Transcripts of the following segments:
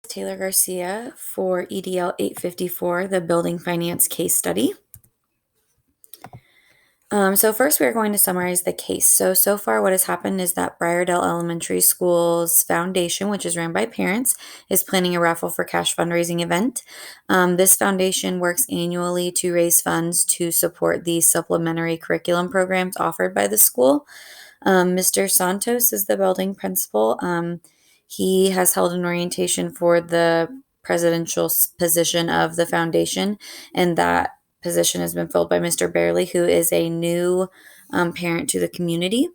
with T.Garcia for EDL 854, the Building Finance Case Study. So first we're going to summarize the case. So far what has happened is that Briardale Elementary School's foundation, which is run by parents, is planning a raffle for cash fundraising event. This foundation works annually to raise funds to support the supplementary curriculum programs offered by the school. Mr. Santos is the building principal. He has held an orientation for the presidential position of the foundation, and that position has been filled by Mr. Barely, who is a new parent to the community.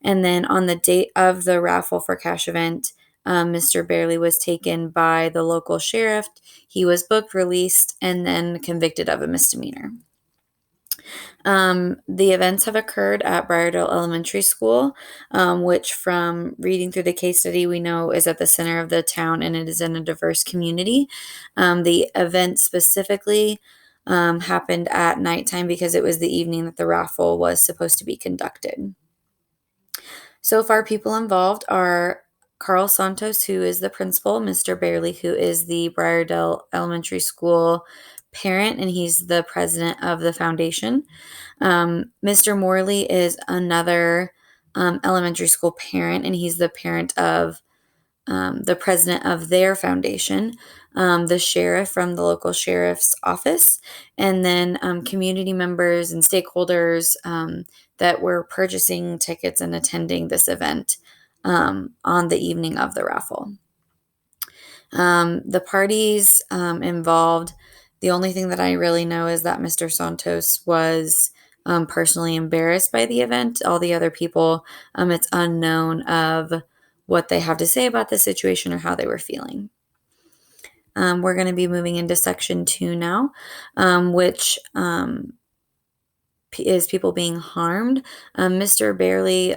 And then on the date of the raffle for cash event, Mr. Barely was taken by the local sheriff. He was booked, released, and then convicted of a misdemeanor. The events have occurred at Briardale Elementary School, which from reading through the case study, we know is at the center of the town and it is in a diverse community. The event specifically happened at nighttime because it was the evening that the raffle was supposed to be conducted. So far, people involved are Carl Santos, who is the principal, Mr. Barely, who is the Briardale Elementary School parent, and he's the president of the foundation. Mr. Morley is another elementary school parent, and he's the parent of the president of their foundation, the sheriff from the local sheriff's office, and then community members and stakeholders that were purchasing tickets and attending this event on the evening of the raffle. The parties involved, the only thing that I really know is that Mr. Santos was personally embarrassed by the event. All the other people, it's unknown of what they have to say about the situation or how they were feeling. We're going to be moving into section 2 now, which is people being harmed. Mr. Barely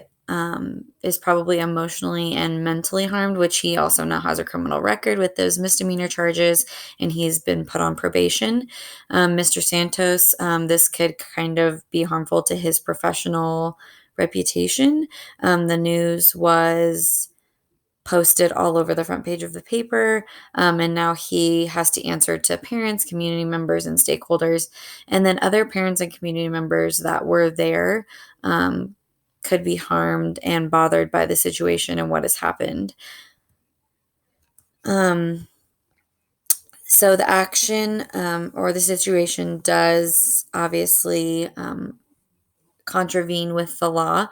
is probably emotionally and mentally harmed, which he also now has a criminal record with those misdemeanor charges, and he's been put on probation. Mr. Santos, this could kind of be harmful to his professional reputation. The news was posted all over the front page of the paper, and now he has to answer to parents, community members, and stakeholders, and then other parents and community members that were there could be harmed and bothered by the situation and what has happened. So the action or the situation does obviously contravene with the law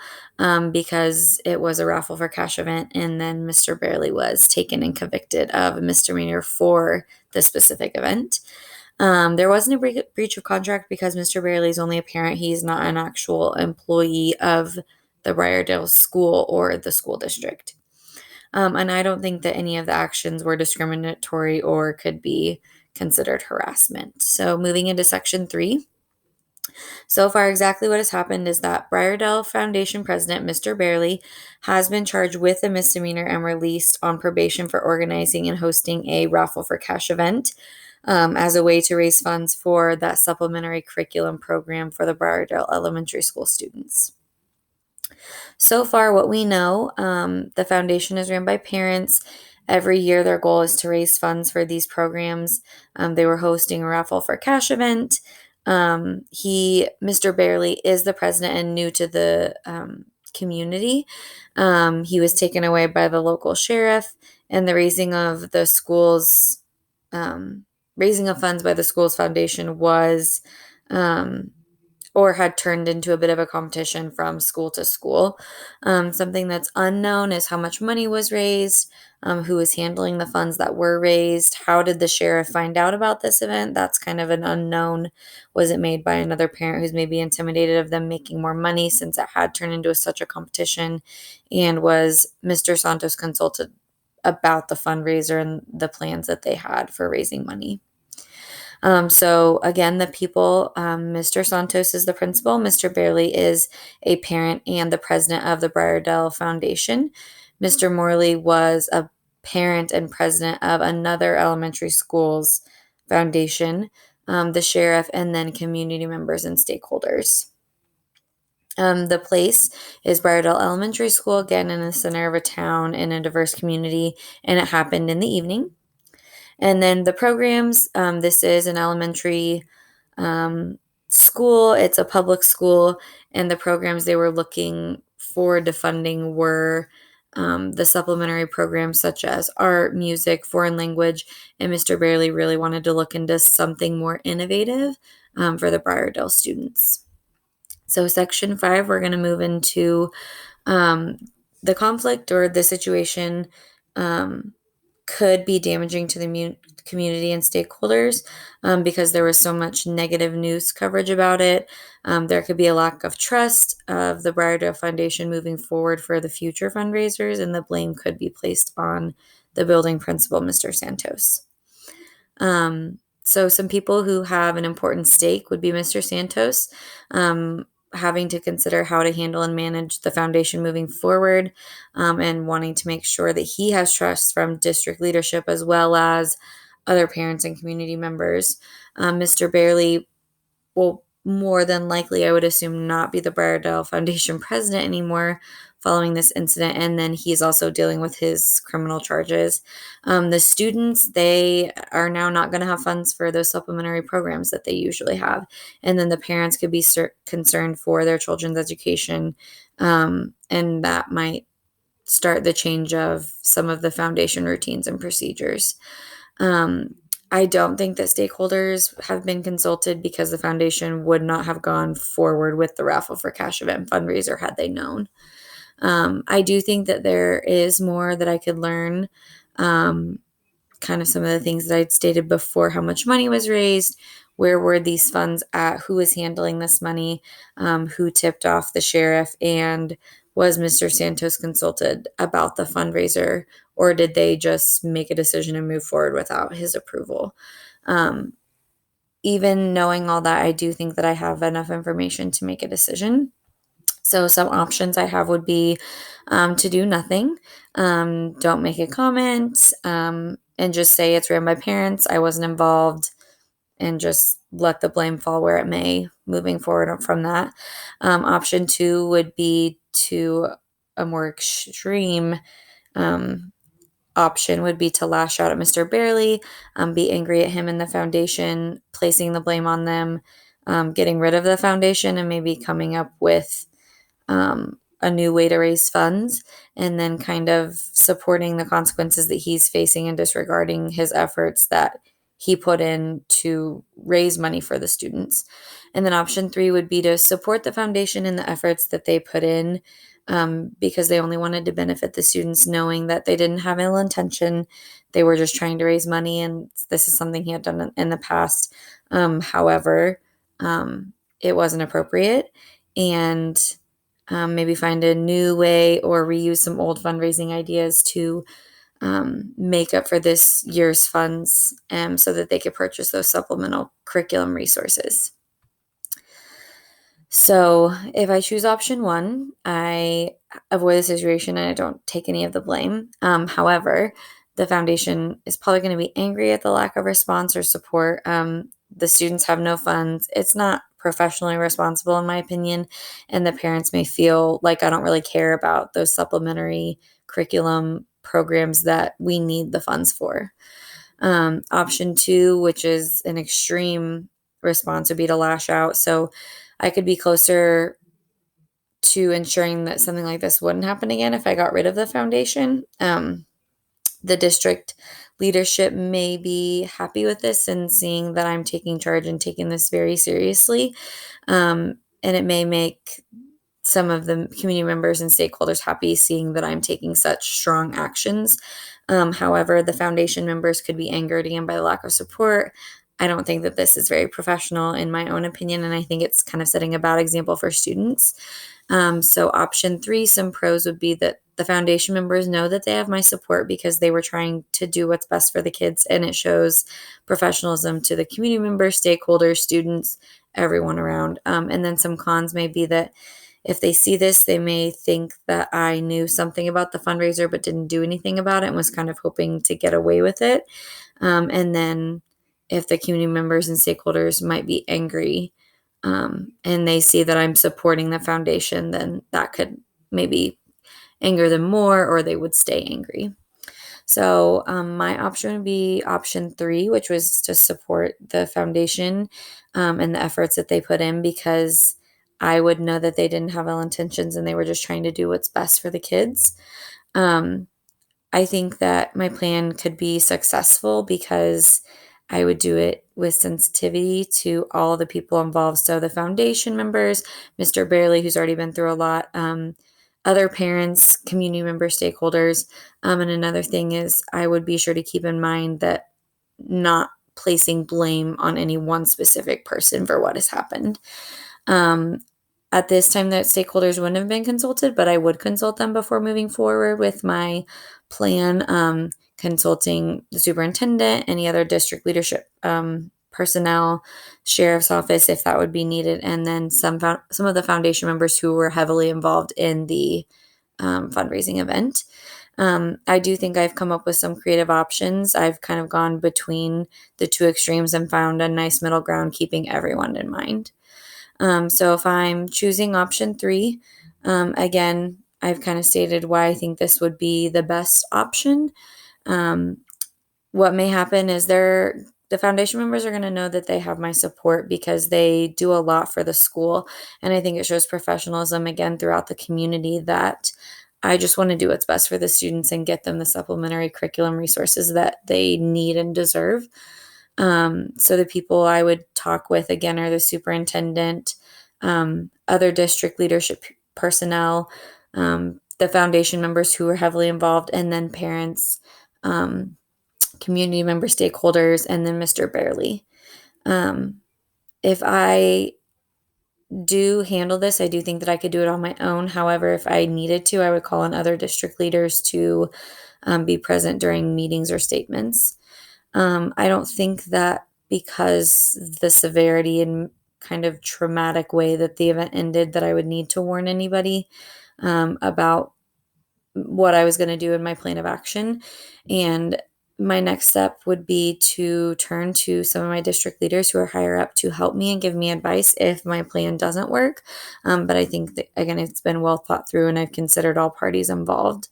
because it was a raffle for cash event, and then Mr. Barely was taken and convicted of a misdemeanor for the specific event. There wasn't a breach of contract because Mr. Barely is only a parent. He's not an actual employee of the Briardale School or the school district. And I don't think that any of the actions were discriminatory or could be considered harassment. So moving into section 3. So far, exactly what has happened is that Briardale Foundation President, Mr. Barely, has been charged with a misdemeanor and released on probation for organizing and hosting a raffle for cash event as a way to raise funds for that supplementary curriculum program for the Briardale Elementary School students. So far, what we know, the foundation is run by parents. Every year, their goal is to raise funds for these programs. They were hosting a raffle for cash event. Mr. Barely is the president and new to the community. He was taken away by the local sheriff, and the raising of funds by the school's foundation was or had turned into a bit of a competition from school to school. Something that's unknown is how much money was raised, who was handling the funds that were raised, how did the sheriff find out about this event? That's kind of an unknown. Was it made by another parent who's maybe intimidated of them making more money since it had turned into such a competition? And was Mr. Santos consulted about the fundraiser and the plans that they had for raising money? So again, the people, Mr. Santos is the principal, Mr. Barely is a parent and the president of the Briardale Foundation. Mr. Morley was a parent and president of another elementary school's foundation, the sheriff, and then community members and stakeholders. The place is Briardale Elementary School, again in the center of a town in a diverse community, and it happened in the evening. And then the programs, this is an elementary school. It's a public school, and the programs they were looking forward to funding were the supplementary programs such as art, music, foreign language, and Mr. Bailey really wanted to look into something more innovative for the Briardale students. So section 5, we're going to move into um, the conflict or the situation um, could be damaging to the community and stakeholders because there was so much negative news coverage about it. There could be a lack of trust of the Briardale Foundation moving forward for the future fundraisers, and the blame could be placed on the building principal, Mr. Santos. So some people who have an important stake would be Mr. Santos, having to consider how to handle and manage the foundation moving forward, and wanting to make sure that he has trust from district leadership as well as other parents and community members. Mr. Bailey will more than likely, I would assume, not be the Briardale Foundation president anymore following this incident. And then he's also dealing with his criminal charges. The students, they are now not going to have funds for those supplementary programs that they usually have. And then the parents could be concerned for their children's education. And that might start the change of some of the foundation routines and procedures. I don't think that stakeholders have been consulted because the foundation would not have gone forward with the raffle for cash event fundraiser had they known. I do think that there is more that I could learn. Kind of some of the things that I'd stated before, how much money was raised, where were these funds at, who was handling this money, who tipped off the sheriff, and was Mr. Santos consulted about the fundraiser, or did they just make a decision and move forward without his approval? Even knowing all that, I do think that I have enough information to make a decision. So some options I have would be to do nothing, don't make a comment, and just say it's ran by parents, I wasn't involved, and just let the blame fall where it may moving forward from that. Option 2 would be to a more extreme option would be to lash out at Mr. Bailey, be angry at him and the foundation, placing the blame on them, getting rid of the foundation, and maybe coming up with a new way to raise funds, and then kind of supporting the consequences that he's facing and disregarding his efforts that he put in to raise money for the students. And then option 3 would be to support the foundation in the efforts that they put in, because they only wanted to benefit the students, knowing that they didn't have ill intention. They were just trying to raise money, and this is something he had done in the past. However, it wasn't appropriate, and maybe find a new way or reuse some old fundraising ideas to make up for this year's funds, so that they could purchase those supplemental curriculum resources. So if I choose option 1, I avoid the situation and I don't take any of the blame. However, the foundation is probably going to be angry at the lack of response or support. The students have no funds. It's not professionally responsible, in my opinion, and the parents may feel like I don't really care about those supplementary curriculum programs that we need the funds for. Option 2, which is an extreme response, would be to lash out. So I could be closer to ensuring that something like this wouldn't happen again if I got rid of the foundation. The district leadership may be happy with this and seeing that I'm taking charge and taking this very seriously. And it may make some of the community members and stakeholders happy seeing that I'm taking such strong actions. However, the foundation members could be angered again by the lack of support. I don't think that this is very professional in my own opinion, and I think it's kind of setting a bad example for students. So option 3, some pros would be that the foundation members know that they have my support because they were trying to do what's best for the kids, and it shows professionalism to the community members, stakeholders, students, everyone around. And then some cons may be that if they see this, they may think that I knew something about the fundraiser but didn't do anything about it and was kind of hoping to get away with it. And then if the community members and stakeholders might be angry, and they see that I'm supporting the foundation, then that could maybe anger them more, or they would stay angry. So my option would be option 3, which was to support the foundation and the efforts that they put in, because I would know that they didn't have ill intentions and they were just trying to do what's best for the kids. Um, I think that my plan could be successful because I would do it with sensitivity to all the people involved. So the foundation members, Mr. Barely, who's already been through a lot, other parents, community member, stakeholders. And another thing is I would be sure to keep in mind that not placing blame on any one specific person for what has happened. Um, at this time, that stakeholders wouldn't have been consulted, but I would consult them before moving forward with my plan, consulting the superintendent, any other district leadership personnel, sheriff's office if that would be needed, and then some of the foundation members who were heavily involved in the fundraising event. I do think I've come up with some creative options. I've kind of gone between the two extremes and found a nice middle ground, keeping everyone in mind. So if I'm choosing option 3, again, I've kind of stated why I think this would be the best option. Um, what may happen is the foundation members are going to know that they have my support because they do a lot for the school. And I think it shows professionalism again throughout the community that I just want to do what's best for the students and get them the supplementary curriculum resources that they need and deserve. So the people I would talk with again are the superintendent, other district leadership personnel, the foundation members who are heavily involved, and then parents, community member stakeholders, and then Mr. Barely. Um, if I do handle this, I do think that I could do it on my own. However, if I needed to, I would call on other district leaders to be present during meetings or statements. I don't think that because the severity and kind of traumatic way that the event ended, that I would need to warn anybody about what I was going to do in my plan of action. And my next step would be to turn to some of my district leaders who are higher up to help me and give me advice if my plan doesn't work. But I think that, again, it's been well thought through and I've considered all parties involved.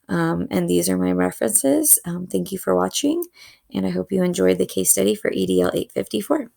And these are my references. Thank you for watching, and I hope you enjoyed the case study for EDL 854.